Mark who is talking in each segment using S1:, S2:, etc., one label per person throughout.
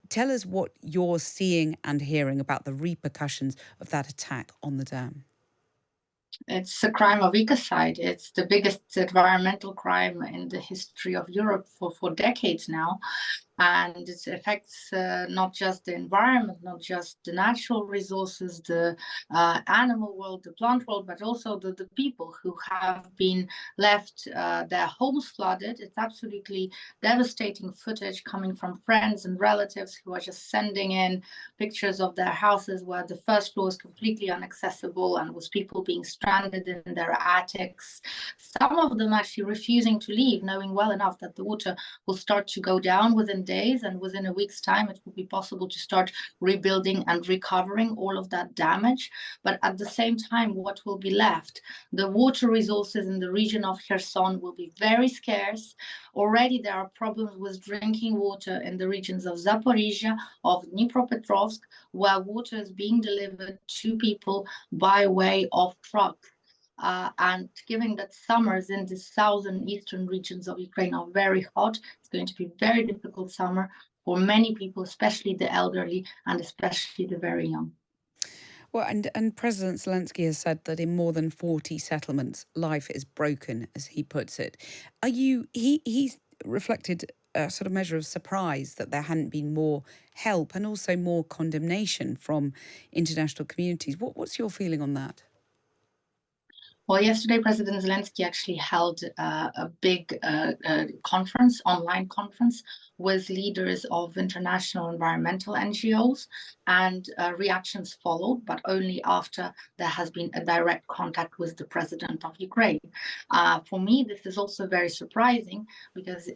S1: Tell us what you're seeing and hearing about the repercussions of that attack on the dam.
S2: It's a crime of ecocide. It's the biggest environmental crime in the history of Europe for decades now. And it affects not just the environment, not just the natural resources, the animal world, the plant world, but also the people who have been left their homes flooded. It's absolutely devastating footage coming from friends and relatives who are just sending in pictures of their houses where the first floor is completely inaccessible and with people being stranded in their attics. Some of them actually refusing to leave, knowing well enough that the water will start to go down within days, and within a week's time it will be possible to start rebuilding and recovering all of that damage. But at the same time, what will be left? The water resources in the region of Kherson will be very scarce. Already there are problems with drinking water in the regions of Zaporizhia, of Dnipropetrovsk, where water is being delivered to people by way of trucks. And given that summers in the southern eastern regions of Ukraine are very hot, it's going to be a very difficult summer for many people, especially the elderly and especially the very young.
S1: Well, and President Zelensky has said that in more than 40 settlements, life is broken, as he puts it. He's reflected a sort of measure of surprise that there hadn't been more help and also more condemnation from international communities. What's your feeling on that?
S2: Well, yesterday, President Zelensky actually held a big conference, online conference, with leaders of international environmental NGOs, and reactions followed, but only after there has been a direct contact with the president of Ukraine. For me, this is also very surprising because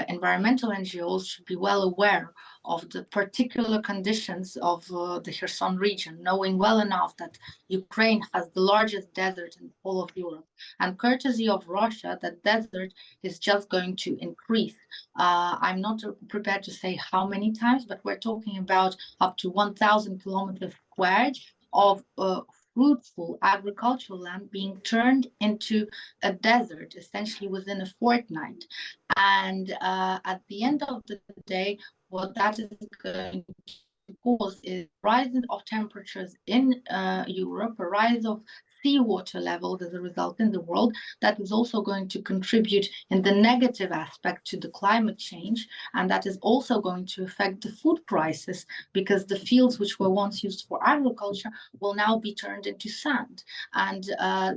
S2: environmental NGOs should be well aware of the particular conditions of the Kherson region, knowing well enough that Ukraine has the largest desert in the whole of Europe. And courtesy of Russia, that desert is just going to increase. I'm not prepared to say how many times, but we're talking about up to 1,000 kilometers squared of fruitful agricultural land being turned into a desert, essentially within a fortnight. And at the end of the day, what that is going to cause is rise of temperatures in Europe, a rise of seawater levels as a result in the world. That is also going to contribute in the negative aspect to the climate change, and that is also going to affect the food prices, because the fields which were once used for agriculture will now be turned into sand. And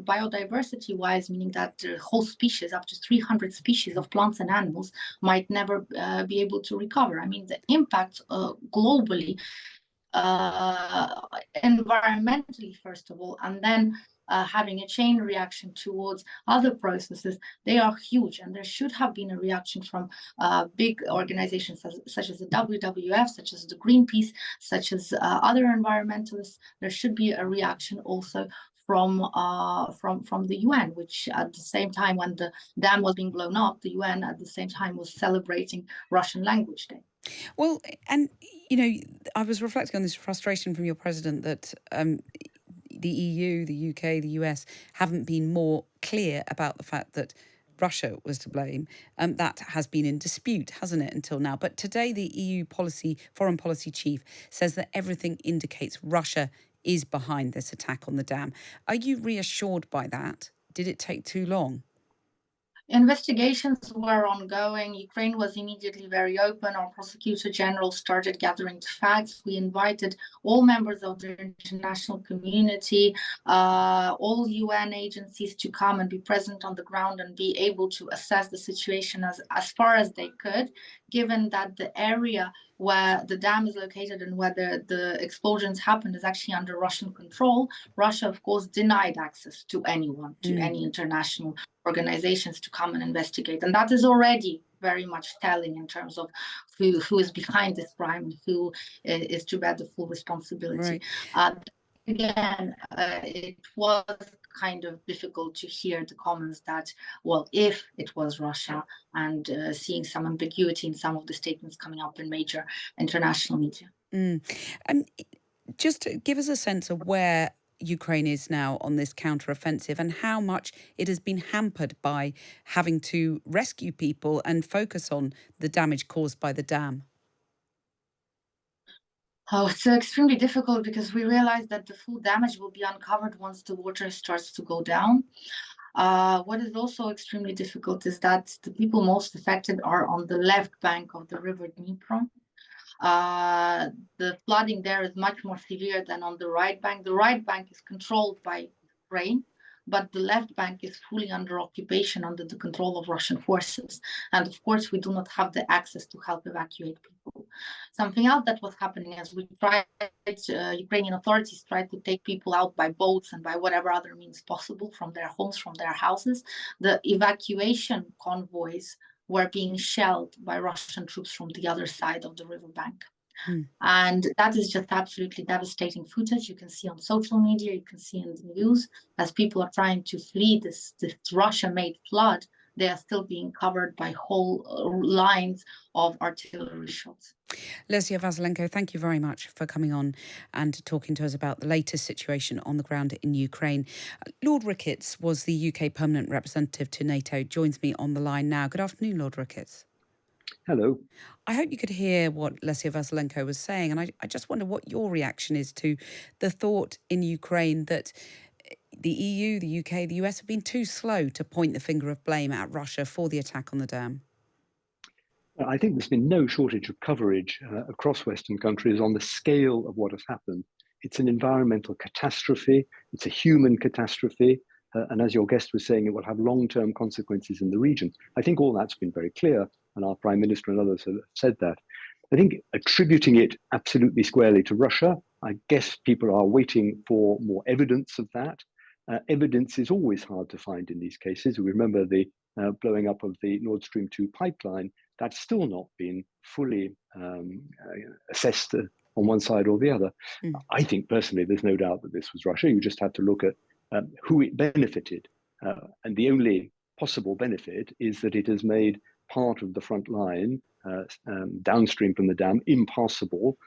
S2: biodiversity wise, meaning that the whole species, up to 300 species of plants and animals, might never be able to recover. I mean, the impacts globally, environmentally, first of all, and then having a chain reaction towards other processes, they are huge. And there should have been a reaction from big organizations such as the WWF, such as the Greenpeace, such as other environmentalists. There should be a reaction also from the UN, which at the same time when the dam was being blown up, the UN at the same time was celebrating Russian Language Day.
S1: Well, and, I was reflecting on this frustration from your president that the EU, the UK, the US haven't been more clear about the fact that Russia was to blame. That has been in dispute, hasn't it, until now? But today, the EU foreign policy chief says that everything indicates Russia is behind this attack on the dam. Are you reassured by that? Did it take too long?
S2: Investigations were ongoing. Ukraine was immediately very open. Our prosecutor general started gathering the facts. We invited all members of the international community, all UN agencies to come and be present on the ground and be able to assess the situation as far as they could, given that the area where the dam is located and where the explosions happened is actually under Russian control. Russia, of course, denied access to anyone, to any international organizations to come and investigate. And that is already very much telling in terms of who is behind this crime and who is to bear the full responsibility. Right. Again, it was kind of difficult to hear the comments that, well, if it was Russia, and seeing some ambiguity in some of the statements coming up in major international media.
S1: And just to give us a sense of where Ukraine is now on this counteroffensive and how much it has been hampered by having to rescue people and focus on the damage caused by the dam.
S2: Oh, it's extremely difficult because we realize that the full damage will be uncovered once the water starts to go down. What is also extremely difficult is that the people most affected are on the left bank of the river Dnipro. The flooding there is much more severe than on the right bank. The right bank is controlled by Ukraine, but the left bank is fully under occupation, under the control of Russian forces. And of course, we do not have the access to help evacuate people. Something else that was happening as we tried, Ukrainian authorities tried to take people out by boats and by whatever other means possible from their homes, from their houses. The evacuation convoys were being shelled by Russian troops from the other side of the riverbank. And that is just absolutely devastating footage. You can see on social media, you can see in the news, as people are trying to flee this Russia-made flood, they are still being covered by whole lines of artillery shots.
S1: Lesia Vasylenko, thank you very much for coming on and talking to us about the latest situation on the ground in Ukraine. Lord Ricketts was the UK permanent representative to NATO, joins me on the line now. Good afternoon, Lord Ricketts.
S3: Hello.
S1: I hope you could hear what Lesia Vasylenko was saying, and I just wonder what your reaction is to the thought in Ukraine that the EU, the UK, the US have been too slow to point the finger of blame at Russia for the attack on the dam.
S3: I think there's been no shortage of coverage across Western countries on the scale of what has happened. It's an environmental catastrophe. It's a human catastrophe. And as your guest was saying, it will have long-term consequences in the region. I think all that's been very clear, and our Prime Minister and others have said that. I think attributing it absolutely squarely to Russia, I guess people are waiting for more evidence of that. Evidence is always hard to find in these cases. We remember the blowing up of the Nord Stream 2 pipeline. That's still not been fully assessed on one side or the other. I think personally, there's no doubt that this was Russia. You just have to look at who it benefited. And the only possible benefit is that it has made part of the front line downstream from the dam impassable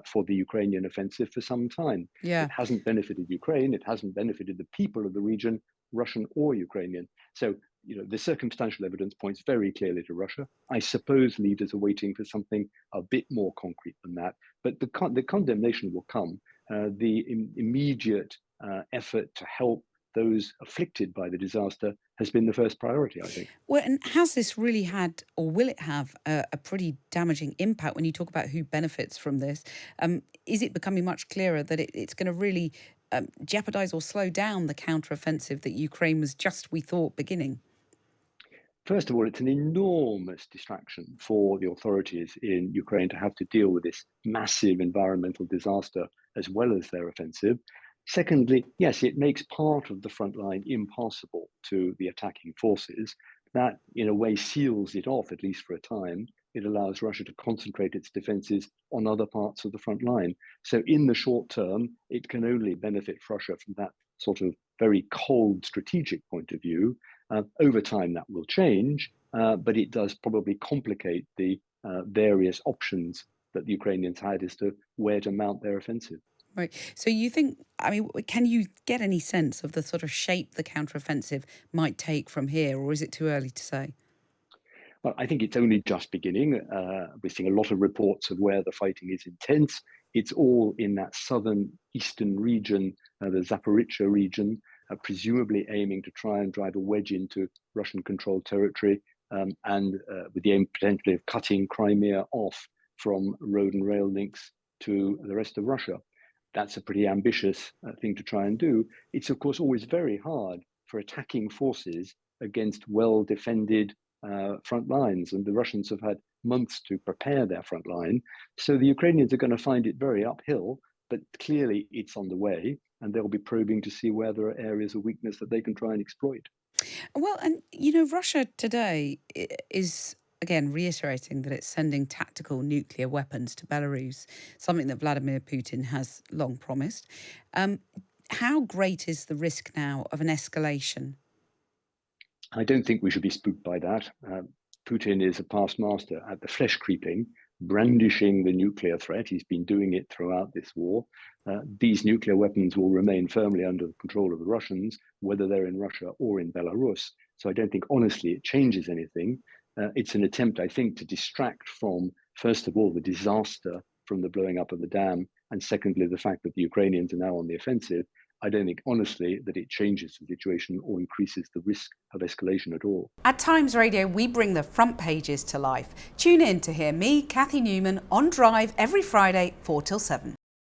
S3: for the Ukrainian offensive for some time.
S1: Yeah.
S3: It hasn't benefited Ukraine. It hasn't benefited the people of the region, Russian or Ukrainian. So, the circumstantial evidence points very clearly to Russia. I suppose leaders are waiting for something a bit more concrete than that. But the condemnation will come. The immediate effort to help those afflicted by the disaster has been the first priority, I think.
S1: Well, and has this really had, or will it have, a pretty damaging impact when you talk about who benefits from this? Is it becoming much clearer that it's going to really jeopardize or slow down the counteroffensive that Ukraine was just, we thought, beginning?
S3: First of all, it's an enormous distraction for the authorities in Ukraine to have to deal with this massive environmental disaster as well as their offensive. Secondly, yes, it makes part of the front line impassable to the attacking forces. That, in a way, seals it off, at least for a time. It allows Russia to concentrate its defenses on other parts of the front line. So in the short term, it can only benefit Russia from that sort of very cold strategic point of view. Over time, that will change, but it does probably complicate the various options that the Ukrainians had as to where to mount their offensive.
S1: Right. So you think, can you get any sense of the sort of shape the counteroffensive might take from here, or is it too early to say?
S3: Well, I think it's only just beginning. We're seeing a lot of reports of where the fighting is intense. It's all in that southern eastern region, the Zaporizhzhia region, presumably aiming to try and drive a wedge into Russian-controlled territory, and with the aim potentially of cutting Crimea off from road and rail links to the rest of Russia. That's a pretty ambitious thing to try and do. It's, of course, always very hard for attacking forces against well-defended front lines, and the Russians have had months to prepare their front line. So the Ukrainians are going to find it very uphill, but clearly it's on the way, and they'll be probing to see where there are areas of weakness that they can try and exploit.
S1: Well, and, Russia today is, again, reiterating that it's sending tactical nuclear weapons to Belarus, something that Vladimir Putin has long promised. How great is the risk now of an escalation?
S3: I don't think we should be spooked by that. Putin is a past master at the flesh creeping, brandishing the nuclear threat. He's been doing it throughout this war. These nuclear weapons will remain firmly under the control of the Russians, whether they're in Russia or in Belarus. So I don't think, honestly, it changes anything. It's an attempt, I think, to distract from, first of all, the disaster from the blowing up of the dam, and secondly, the fact that the Ukrainians are now on the offensive, I don't think, honestly, that it changes the situation or increases the risk of escalation at all.
S1: At Times Radio, we bring the front pages to life. Tune in to hear me, Cathy Newman, on Drive every Friday, 4 till 7.